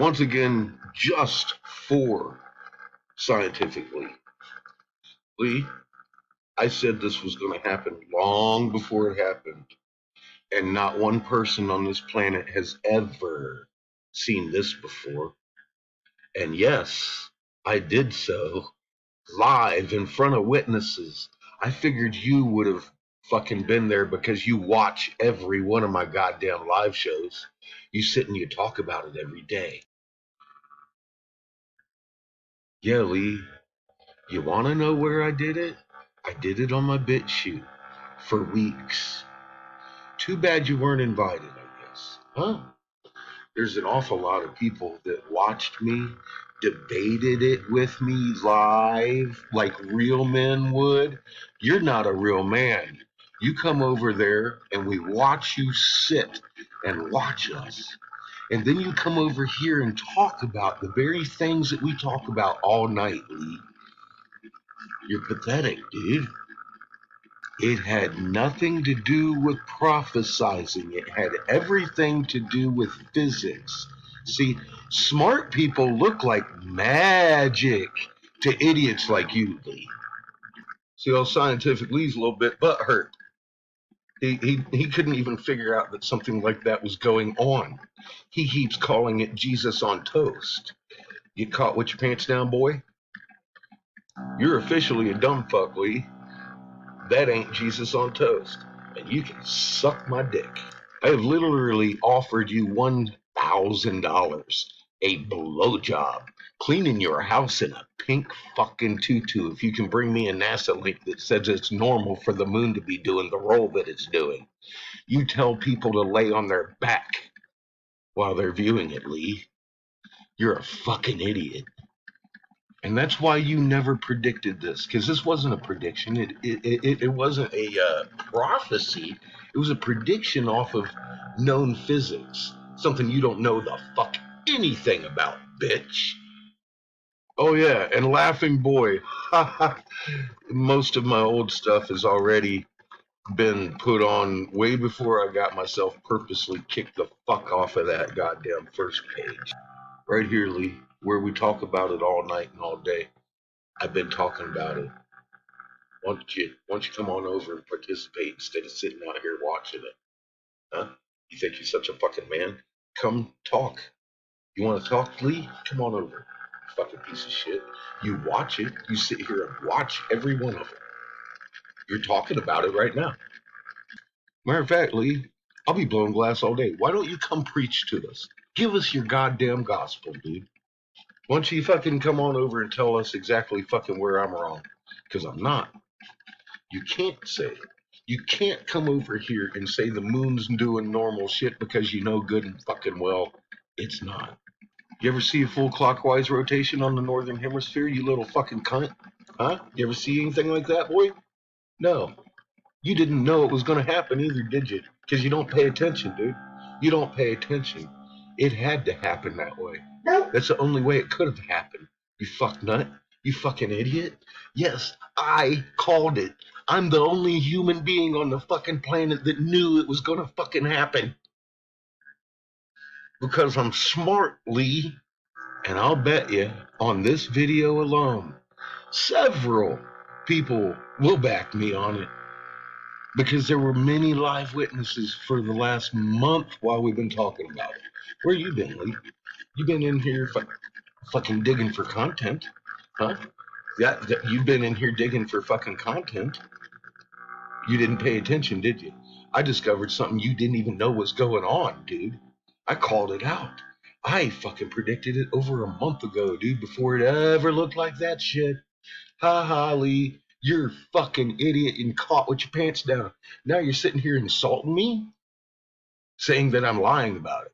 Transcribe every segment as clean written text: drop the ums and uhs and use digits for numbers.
Once again, just for scientifically. Lee, I said this was going to happen long before it happened. And not one person on this planet has ever seen this before. And yes, I did so live in front of witnesses. I figured you would have fucking been there because you watch every one of my goddamn live shows. You sit and you talk about it every day. Yeah, Lee, you want to know where I did it? I did it on my BitChute for weeks. Too bad you weren't invited, I guess. Huh? There's an awful lot of people that watched me, debated it with me live like real men would. You're not a real man. You come over there and we watch you sit and watch us. And then you come over here and talk about the very things that we talk about all night, Lee. You're pathetic, dude. It had nothing to do with prophesizing. It had everything to do with physics. See, smart people look like magic to idiots like you, Lee. See, all scientific Lee's a little bit butthurt. He couldn't even figure out that something like that was going on. He keeps calling it Jesus on toast. Get caught with your pants down, boy? You're officially a dumb fuck, Lee. That ain't Jesus on toast, and you can suck my dick. I have literally offered you $1,000, a blowjob, cleaning your house in a pink fucking tutu if you can bring me a NASA link that says it's normal for the moon to be doing the role that it's doing. You tell people to lay on their back while they're viewing it, Lee. You're a fucking idiot. And that's why you never predicted this, because this wasn't a prediction. It wasn't a prophecy. It was a prediction off of known physics, something you don't know the fuck anything about, bitch. Oh yeah, and laughing boy. Most of my old stuff has already been put on way before I got myself purposely kicked the fuck off of that goddamn first page. Right here, Lee, where we talk about it all night and all day. I've been talking about it. Why don't you come on over and participate instead of sitting out here watching it? Huh? You think you're such a fucking man? Come talk. You want to talk, Lee? Come on over. Fucking piece of shit. You watch it. You sit here and watch every one of them. You're talking about it right now. Matter of fact, Lee, I'll be blowing glass all day. Why don't you come preach to us? Give us your goddamn gospel, dude. Why don't you fucking come on over and tell us exactly fucking where I'm wrong? Because I'm not. You can't say it. You can't come over here and say the moon's doing normal shit because you know good and fucking well it's not. You ever see a full clockwise rotation on the northern hemisphere, you little fucking cunt? Huh? You ever see anything like that, boy? No. You didn't know it was going to happen either, did you? Because you don't pay attention, dude. You don't pay attention. It had to happen that way. That's the only way it could have happened. You fuck nut. You fucking idiot. Yes, I called it. I'm the only human being on the fucking planet that knew it was going to fucking happen. Because I'm smart, Lee. And I'll bet you on this video alone, several people will back me on it. Because there were many live witnesses for the last month while we've been talking about it. Where you been, Lee? You been in here fucking digging for content, huh? Yeah, you've been in here digging for fucking content. You didn't pay attention, did you? I discovered something you didn't even know was going on, dude. I called it out. I fucking predicted it over a month ago, dude, before it ever looked like that shit. Ha ha, Lee. You're a fucking idiot and caught with your pants down. Now you're sitting here insulting me, saying that I'm lying about it.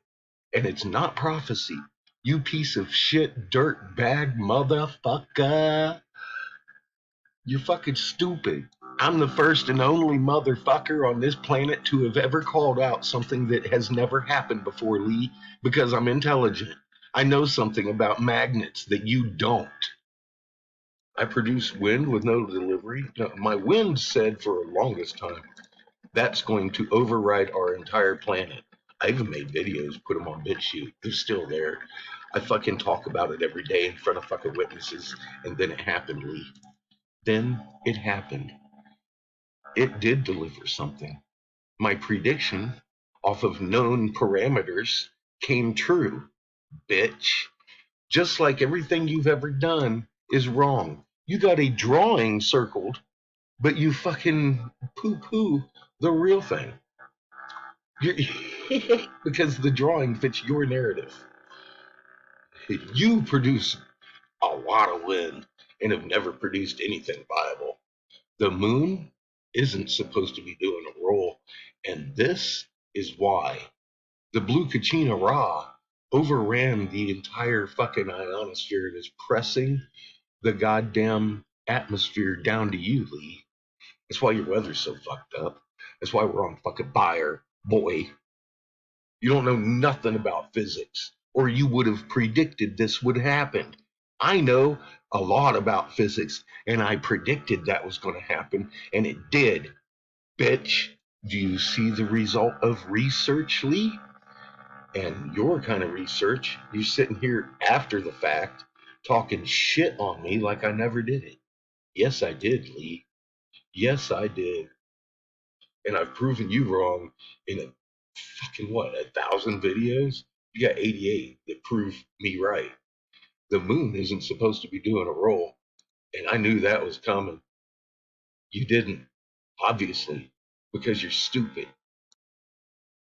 And it's not prophecy. You piece of shit, dirt bag motherfucker. You're fucking stupid. I'm the first and only motherfucker on this planet to have ever called out something that has never happened before, Lee, because I'm intelligent. I know something about magnets that you don't. I produce wind with no delivery. No, my wind said for the longest time, that's going to override our entire planet. I even made videos, put them on BitChute. They're still there. I fucking talk about it every day in front of fucking witnesses, and then it happened, Lee. Then it happened. It did deliver something. My prediction off of known parameters came true, bitch. Just like everything you've ever done is wrong. You got a drawing circled, but you fucking poo-poo the real thing. Because the drawing fits your narrative. You produce a lot of wind and have never produced anything viable. The moon isn't supposed to be doing a roll, and this is why. The blue Kachina Ra overran the entire fucking ionosphere and is pressing the goddamn atmosphere down to you, Lee. That's why your weather's so fucked up. That's why we're on fucking fire, boy. You don't know nothing about physics, or you would have predicted this would happen. I know a lot about physics, and I predicted that was going to happen, and it did. Bitch, do you see the result of research, Lee? And your kind of research, you're sitting here after the fact, talking shit on me like I never did it. Yes, I did, Lee. Yes, I did. And I've proven you wrong in a fucking what, 1,000 videos? You got 88 that prove me right. The moon isn't supposed to be doing a roll, and I knew that was coming. You didn't, obviously, because you're stupid.